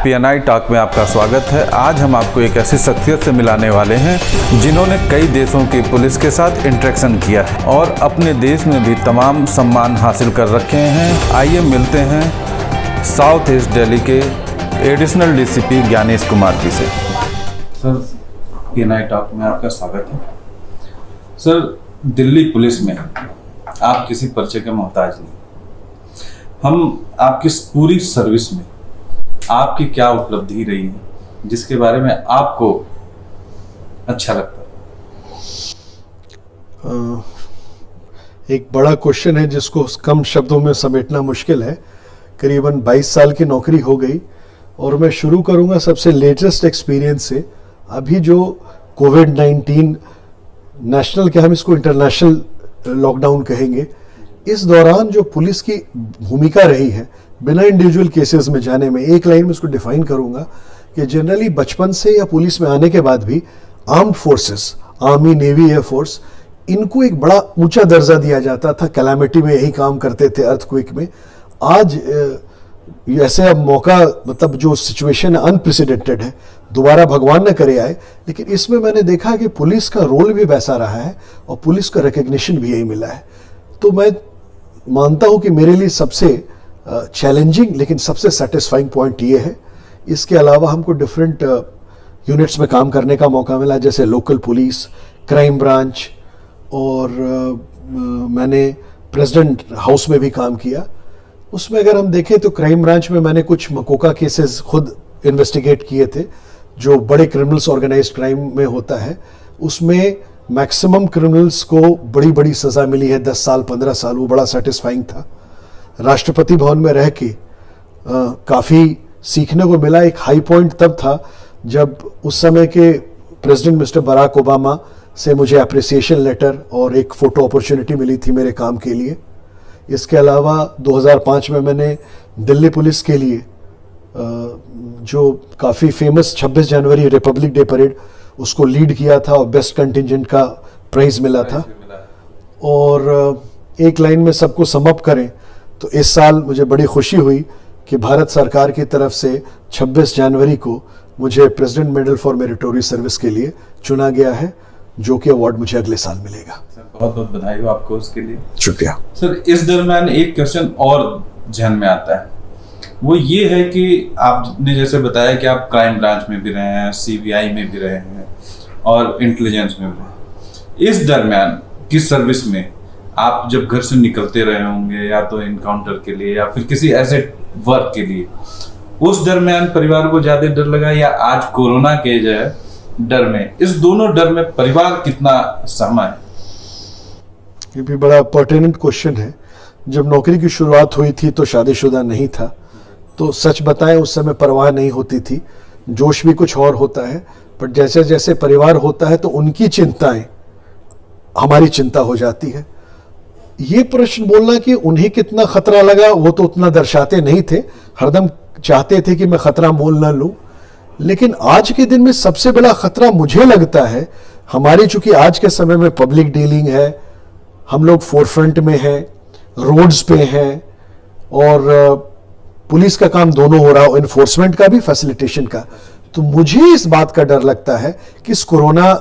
PNI talk में आपका स्वागत है। आज हम आपको एक ऐसी शख्सियत से मिलाने वाले हैं जिन्होंने कई देशों की पुलिस के साथ इंटरेक्शन किया है और अपने देश में भी तमाम सम्मान हासिल कर रखे हैं। आइए मिलते हैं साउथ ईस्ट दिल्ली के एडिशनल DCP ज्ञानेश कुमार जी से। सर, PNI टॉक में आपका स्वागत है। सर, दिल्ली पुलिस में आप किसी परिचय के मोहताज नहीं। हम आपकी पूरी सर्विस में आपकी क्या उपलब्धि रही है जिसके बारे में आपको अच्छा लगता है? एक बड़ा क्वेश्चन है जिसको कम शब्दों में समेटना मुश्किल है। करीबन 22 साल की नौकरी हो गई और मैं शुरू करूंगा सबसे लेटेस्ट एक्सपीरियंस से। अभी जो कोविड-19 नेशनल, क्या हम इसको इंटरनेशनल लॉकडाउन कहेंगे, इस दौरान जो पुलिस की भूमिका रही है, बिना इंडिविजुअल केसेस में जाने में एक लाइन में इसको डिफाइन करूंगा कि जनरली बचपन से या पुलिस में आने के बाद भी armed forces, army, navy, air force, इनको एक बड़ा ऊंचा दर्जा दिया जाता था। कैलामिटी में यही काम करते थे, अर्थक्वेक में। आज ऐसे अब मौका, मतलब जो सिचुएशन अनप्रेसिडेंटेड है, दोबारा भगवान न करे आए, लेकिन इसमें मैंने देखा कि पुलिस का रोल भी वैसा रहा है और पुलिस का रिकग्निशन भी यही मिला है। तो मैं मानता हूं कि मेरे लिए सबसे चैलेंजिंग लेकिन सबसे सेटिस्फाइंग पॉइंट ये है। इसके अलावा हमको डिफरेंट यूनिट्स में काम करने का मौका मिला, जैसे लोकल पुलिस, क्राइम ब्रांच, और मैंने प्रेसिडेंट हाउस में भी काम किया। उसमें अगर हम देखें तो क्राइम ब्रांच में मैंने कुछ मकोका केसेस खुद इन्वेस्टिगेट किए थे, जो बड़े क्रिमिनल्स ऑर्गेनाइज्ड क्राइम में होता है। उसमें मैक्सिमम क्रिमिनल्स को बड़ी बड़ी सज़ा मिली है, 10 साल 15 साल। वो बड़ा सेटिस्फाइंग था। राष्ट्रपति भवन में रह के काफ़ी सीखने को मिला। एक हाई पॉइंट तब था जब उस समय के प्रेसिडेंट मिस्टर बराक ओबामा से मुझे अप्रिसिएशन लेटर और एक फ़ोटो अपॉर्चुनिटी मिली थी मेरे काम के लिए। इसके अलावा 2005 में मैंने दिल्ली पुलिस के लिए जो काफ़ी फेमस 26 जनवरी रिपब्लिक डे परेड, उसको लीड किया था और बेस्ट कंटिजेंट का प्राइज़ मिला था। और एक लाइन में सबको समअप करें तो इस साल मुझे बड़ी खुशी हुई कि भारत सरकार की तरफ से 26 जनवरी को मुझे president medal for meritorious service के लिए चुना गया है, जो कि अवार्ड मुझे अगले साल मिलेगा। सर, बहुत बहुत बधाई हो आपको उसके लिए। शुक्रिया। सर, इस दरम्यान एक क्वेश्चन और ध्यान में आता है, वो ये है कि आपने जैसे बताया कि आप क्राइम ब्रांच में भी रहे हैं, CBI में भी रहे हैं और इंटेलिजेंस में भी रहे। इस दरम्यान की सर्विस में आप जब घर से निकलते रहे होंगे, या तो इनकाउंटर के लिए या फिर किसी ऐसे वर्क के लिए, उस दरम्यान परिवार को ज्यादा डर लगा या आज कोरोना के जो है डर में, इस दोनों डर में परिवार कितना सहमा है? ये भी बड़ा पर्टिनेंट क्वेश्चन है। जब नौकरी की शुरुआत हुई थी तो शादीशुदा नहीं था, तो सच बताएं उस समय परवाह नहीं होती थी, जोश भी कुछ और होता है। पर जैसे जैसे परिवार होता है तो उनकी चिंताएं हमारी चिंता हो जाती है। ये प्रश्न बोलना कि उन्हें कितना खतरा लगा, वो तो उतना दर्शाते नहीं थे, हरदम चाहते थे कि मैं खतरा मोल ना लूं। लेकिन आज के दिन में सबसे बड़ा खतरा मुझे लगता है हमारी, चूंकि आज के समय में पब्लिक डीलिंग है, हम लोग फोरफ्रंट में हैं, रोड्स पे हैं, और पुलिस का काम दोनों हो रहा हो, इन्फोर्समेंट का भी, फैसिलिटेशन का। तो मुझे इस बात का डर लगता है कि इस कोरोना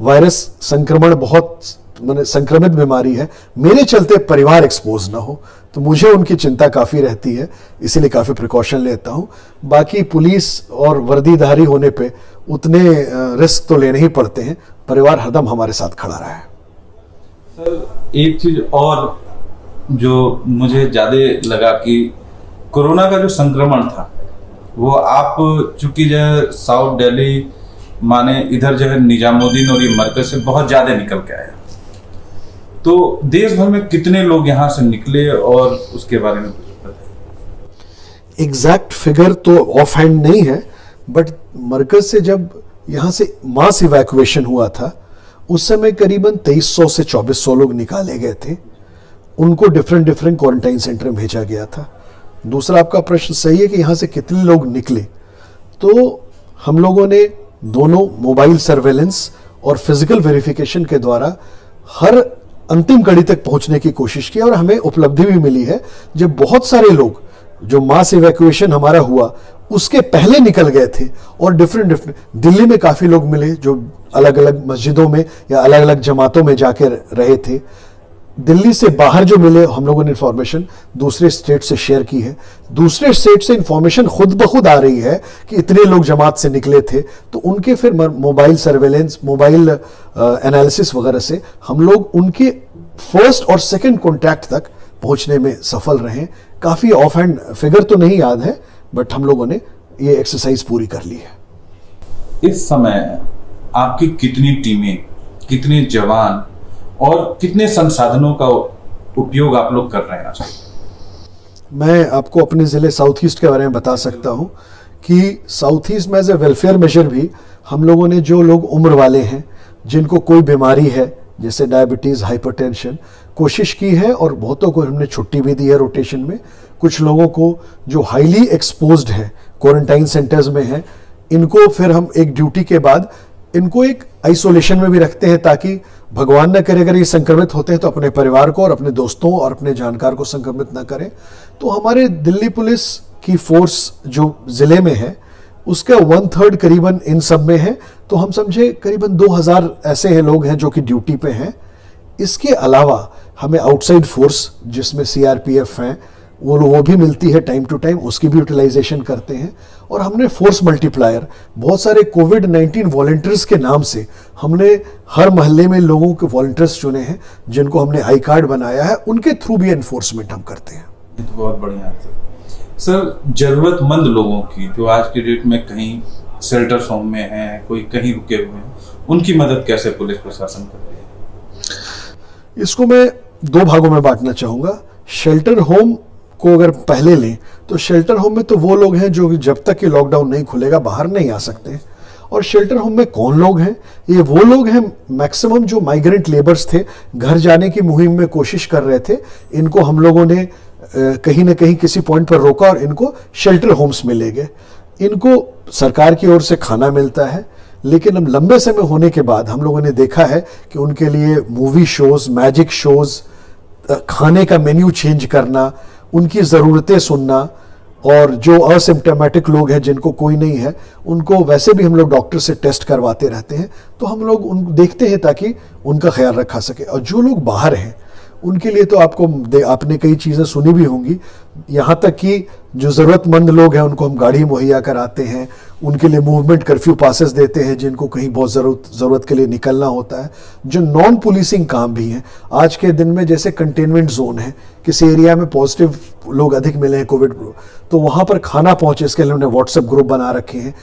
वायरस संक्रमण बहुत संक्रमित बीमारी है, मेरे चलते परिवार एक्सपोज ना हो, तो मुझे उनकी चिंता काफ़ी रहती है, इसीलिए काफ़ी प्रिकॉशन लेता हूँ। बाकी पुलिस और वर्दीधारी होने पे उतने रिस्क तो लेने ही पड़ते हैं। परिवार हरदम हमारे साथ खड़ा रहा है। सर, एक चीज और जो मुझे ज़्यादा लगा कि कोरोना का जो संक्रमण था, वो आप चूंकि जो है साउथ दिल्ली माने इधर जो है निजामुद्दीन और ये मरकज से बहुत ज़्यादा निकल के आया, तो देश भर में कितने लोग यहाँ से निकले और उसके बारे में कुछ बताइए। एग्जैक्ट फिगर तो ऑफ हैंड नहीं है, बट मरकज से जब यहाँ से मास इवैक्यूएशन हुआ था, उस समय करीबन 2300 से 2400 लोग निकाले गए थे। उनको डिफरेंट क्वारंटाइन सेंटर में भेजा गया था। दूसरा, आपका प्रश्न सही है कि यहाँ से कितने लोग निकले, तो हम लोगों ने दोनों मोबाइल सर्वेलेंस और फिजिकल वेरिफिकेशन के द्वारा हर अंतिम कड़ी तक पहुंचने की कोशिश की, और हमें उपलब्धि भी मिली है। जब बहुत सारे लोग, जो मास इवैक्यूएशन हमारा हुआ, उसके पहले निकल गए थे और डिफरेंट दिल्ली में काफ़ी लोग मिले जो अलग अलग मस्जिदों में या अलग अलग जमातों में जाके रहे थे। दिल्ली से बाहर जो मिले हम लोगों ने इंफॉर्मेशन दूसरे स्टेट से शेयर की है। दूसरे स्टेट से इंफॉर्मेशन खुद ब खुद आ रही है कि इतने लोग जमात से निकले थे, तो उनके फिर मोबाइल सर्वेलेंस, मोबाइल एनालिसिस वगैरह से हम लोग उनके फर्स्ट और सेकंड कॉन्टैक्ट तक पहुंचने में सफल रहे। काफ़ी ऑफ हैंड फिगर तो नहीं याद है, बट हम लोगों ने ये एक्सरसाइज पूरी कर ली है। इस समय आपकी कितनी टीमें, कितने जवान और कितने संसाधनों का उपयोग आप लोग कर रहे हैं आज? मैं आपको अपने ज़िले साउथ ईस्ट के बारे में बता सकता हूं कि साउथ ईस्ट में एज ए वेलफेयर मेजर भी हम लोगों ने जो लोग उम्र वाले हैं, जिनको कोई बीमारी है जैसे डायबिटीज़, हाइपरटेंशन, कोशिश की है और बहुतों को हमने छुट्टी भी दी है रोटेशन में। कुछ लोगों को जो हाईली एक्सपोज्ड है, क्वारंटाइन सेंटर्स में हैं, इनको फिर हम एक ड्यूटी के बाद इनको एक आइसोलेशन में भी रखते हैं ताकि भगवान न करे अगर ये संक्रमित होते हैं तो अपने परिवार को और अपने दोस्तों और अपने जानकार को संक्रमित न करें। तो हमारे दिल्ली पुलिस की फोर्स जो ज़िले में है उसका 1/3 करीबन इन सब में है, तो हम समझे करीबन 2000 ऐसे हैं लोग हैं जो कि ड्यूटी पे हैं। इसके अलावा हमें आउटसाइड फोर्स जिसमें सीआरपीएफ हैं वो भी मिलती है टाइम टू टाइम, उसकी भी यूटिलाइजेशन करते हैं। और हमने फोर्स मल्टीप्लायर बहुत सारे कोविड-19 वॉलंटियर्स के नाम से हमने हर मोहल्ले में लोगों के वॉलंटियर्स चुने हैं जिनको हमने आई कार्ड बनाया है, उनके थ्रू भी एनफोर्समेंट हम करते हैं। ये तो बहुत बढ़िया है सर। जरूरतमंद लोगों की जो आज की डेट में कहीं शेल्टर होम में हैं, कोई कहीं रुके हुए हैं, उनकी मदद कैसे पुलिस प्रशासन करती है? इसको मैं 2 भागों में बांटना चाहूँगा। शेल्टर होम को अगर पहले लें तो शेल्टर होम में तो वो लोग हैं जो जब तक कि लॉकडाउन नहीं खुलेगा बाहर नहीं आ सकते। और शेल्टर होम में कौन लोग हैं? ये वो लोग हैं मैक्सिमम जो माइग्रेंट लेबर्स थे, घर जाने की मुहिम में कोशिश कर रहे थे। इनको हम लोगों ने कहीं ना कहीं किसी पॉइंट पर रोका और इनको शेल्टर होम्स मिलेंगे। इनको सरकार की ओर से खाना मिलता है, लेकिन अब लंबे समय होने के बाद हम लोगों ने देखा है कि उनके लिए मूवी शोज, मैजिक शोज, खाने का मेन्यू चेंज करना, उनकी ज़रूरतें सुनना, और जो असिम्प्टोमेटिक लोग हैं जिनको कोई नहीं है उनको वैसे भी हम लोग डॉक्टर से टेस्ट करवाते रहते हैं, तो हम लोग उन देखते हैं ताकि उनका ख्याल रखा सके। और जो लोग बाहर हैं उनके लिए तो आपने कई चीज़ें सुनी भी होंगी, यहाँ तक कि जो ज़रूरतमंद लोग हैं उनको हम गाड़ी मुहैया कराते हैं, उनके लिए मूवमेंट कर्फ्यू पासेस देते हैं जिनको कहीं बहुत ज़रूरत के लिए निकलना होता है। जो नॉन पुलिसिंग काम भी हैं आज के दिन में, जैसे कंटेनमेंट जोन है, किसी एरिया में पॉजिटिव लोग अधिक मिले हैं कोविड, तो वहाँ पर खाना पहुँचे इसके लिए उन्होंने व्हाट्सएप ग्रुप बना रखे हैं।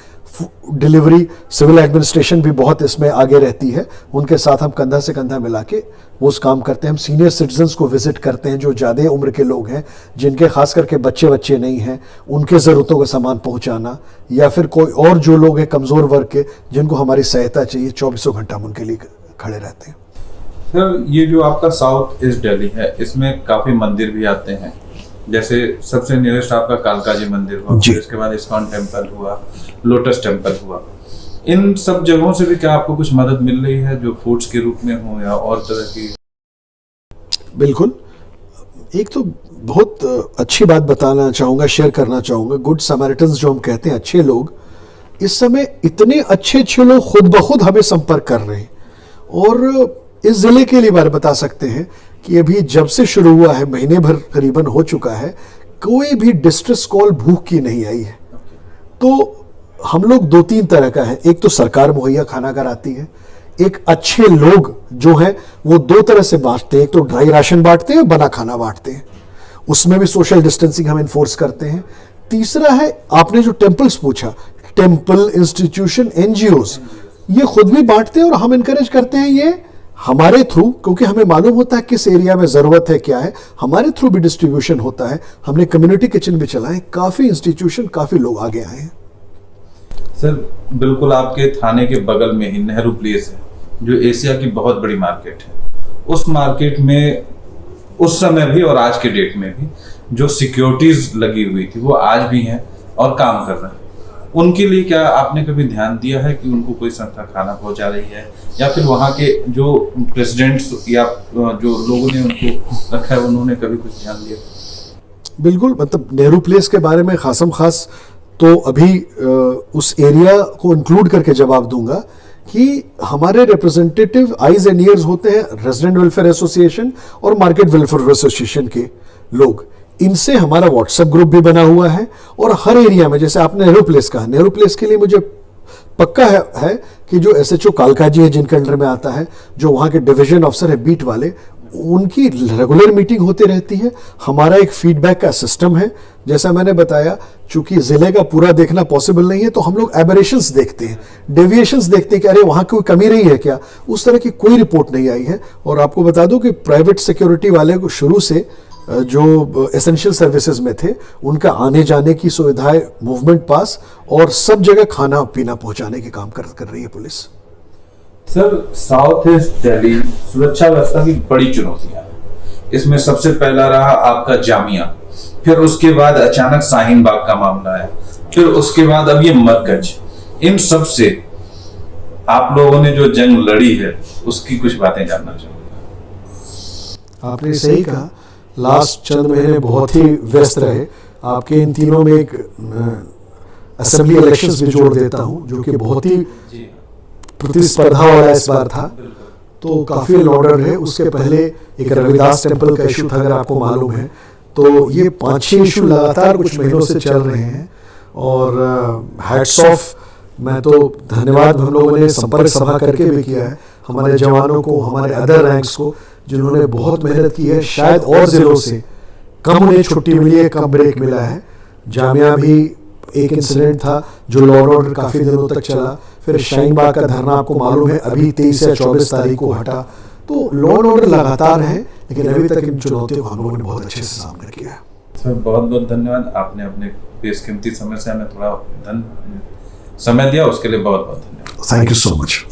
डिलीवरी, सिविल एडमिनिस्ट्रेशन भी बहुत इसमें आगे रहती है, उनके साथ हम कंधा से कंधा मिला के वो उस काम करते हैं। हम सीनियर सिटीजन्स को विजिट करते हैं जो ज़्यादा उम्र के लोग हैं, जिनके खास करके बच्चे नहीं हैं, उनके ज़रूरतों का सामान पहुंचाना, या फिर कोई और जो लोग हैं कमज़ोर वर्ग के जिनको हमारी सहायता चाहिए, 24 घंटा हम उनके लिए खड़े रहते हैं। सर, ये जो आपका साउथ ईस्ट दिल्ली है इसमें काफ़ी मंदिर भी आते हैं, जैसे सबसे नियरेस्ट आपका कालका जी मंदिर हुआ, इसके बाद इस्कॉन टेम्पल हुआ, लोटस टेम्पल हुआ। इन सब जगहों से भी क्या आपको कुछ मदद मिल रही है जो फूड्स के रूप में हो या और तरह की? बिल्कुल। एक तो बहुत अच्छी बात बताना चाहूँगा, शेयर करना चाहूँगा। गुड समैरिटन्स जो हम कहते हैं, अच्छे लोग, इस समय इतने अच्छे लोग खुद ब खुद हमें संपर्क कर रहे हैं। और इस ज़िले के लिए बारे बता सकते हैं कि अभी जब से शुरू हुआ है, महीने भर करीबन हो चुका है, कोई भी डिस्ट्रेस कॉल भूख की नहीं आई है। तो हम लोग 2-3 तरह का है, एक तो सरकार मुहैया खाना कराती है, एक अच्छे लोग जो हैं वो 2 तरह से बांटते हैं, एक तो ड्राई राशन बांटते हैं, बना खाना बांटते हैं, उसमें भी सोशल डिस्टेंसिंग हम इन्फोर्स करते हैं। तीसरा है, आपने जो टेम्पल्स पूछा, टेम्पल, इंस्टीट्यूशन, एनजीओज, ये खुद भी बांटते हैं और हम इनकरेज करते हैं ये हमारे थ्रू, क्योंकि हमें मालूम होता है किस एरिया में ज़रूरत है, क्या है, हमारे थ्रू भी डिस्ट्रीब्यूशन होता है। हमने कम्युनिटी किचन भी चलाए, काफ़ी इंस्टीट्यूशन, काफ़ी लोग आगे आए हैं। सर, बिल्कुल आपके थाने के बगल में ही नेहरू प्लेस है जो एशिया की बहुत बड़ी मार्केट है। उस मार्केट में उस समय भी और आज के डेट में भी जो सिक्योरिटीज लगी हुई थी वो आज भी हैं और काम कर रहे हैं। उनके लिए क्या आपने कभी ध्यान दिया है कि उनको कोई संस्था खाना पहुंचा रही है, या फिर वहाँ के जो प्रेसिडेंट्स या जो लोगों ने उनको रखा है उन्होंने कभी कुछ ध्यान दिया? बिल्कुल, मतलब नेहरू प्लेस के बारे में खासम खास तो अभी उस एरिया को इंक्लूड करके जवाब दूंगा कि हमारे रिप्रेजेंटेटिव आइज एंड ईयर्स होते हैं रेजिडेंट वेलफेयर एसोसिएशन और मार्केट वेलफेयर एसोसिएशन के लोग। इनसे हमारा व्हाट्सएप ग्रुप भी बना हुआ है और हर एरिया में, जैसे आपने नेहरू प्लेस कहा, नेहरू प्लेस के लिए मुझे पक्का है कि जो एसएचओ कालका जी है जिनके अंडर में आता है, जो वहाँ के डिवीजन ऑफिसर है बीट वाले, उनकी रेगुलर मीटिंग होती रहती है। हमारा एक फीडबैक का सिस्टम है। जैसा मैंने बताया, चूंकि जिले का पूरा देखना पॉसिबल नहीं है, तो हम लोग एबरेशंस देखते हैं, डेविएशंस देखते हैं कि अरे वहाँ कोई कमी रही है क्या। उस तरह की कोई रिपोर्ट नहीं आई है। और आपको बता दूं कि प्राइवेट सिक्योरिटी वाले को शुरू से जो एसेंशियल सर्विसेज में थे, उनका आने जाने की सुविधाएं, मूवमेंट पास और सब जगह खाना पीना पहुंचाने के काम कर रही है police. Sir, south east Delhi सुरक्षा व्यवस्था की बड़ी चुनौतियां हैं। इसमें सबसे पहला रहा आपका जामिया, फिर उसके बाद अचानक शाहीन बाग का मामला है, फिर उसके बाद अब ये मरकज। इन सब से आप लोगों ने जो जंग लड़ी है उसकी कुछ बातें जानना चाहूंगा। आपने सही कहा, लास्ट चंद महीने बहुत ही व्यस्त रहे। आपके इन तीनों में एक असेंबली इलेक्शंस भी जोड़ देता हूं, जो कि बहुत ही प्रतिस्पर्धा वाला इस बार था, तो काफी ऑर्डर रहे। उसके पहले एक रविदास टेम्पल का इशू था, अगर आपको मालूम है। तो ये 5-6 इशू लगातार कुछ महीनों से चल रहे हैं। और हैट्स ऑफ, मैं तो धन्यवाद हम लोगों ने संपर्क सभा करके भी किया है हमारे जवानों को, हमारे अदर रैंक्स को, जिन्होंने बहुत मेहनत की है। शायद और जिलों से कम उन्हें छुट्टी मिली है, कम ब्रेक मिला है। जामिया भी एक इंसिडेंट था जो लॉ एंड ऑर्डर काफी दिनों तक चला। फिर शाहीन बाग का धरना आपको मालूम है, अभी 23 या 24 तारीख को हटा। तो लॉ एंड ऑर्डर लगातार है, लेकिन अभी तक इन चुनौतियों को हम लोगों ने बहुत अच्छे से सामना किया है। सर, बहुत बहुत धन्यवाद। आपने अपने बेशकीमती समय से हमें थोड़ा समय दिया, उसके लिए बहुत बहुत धन्यवाद। Thank you so much.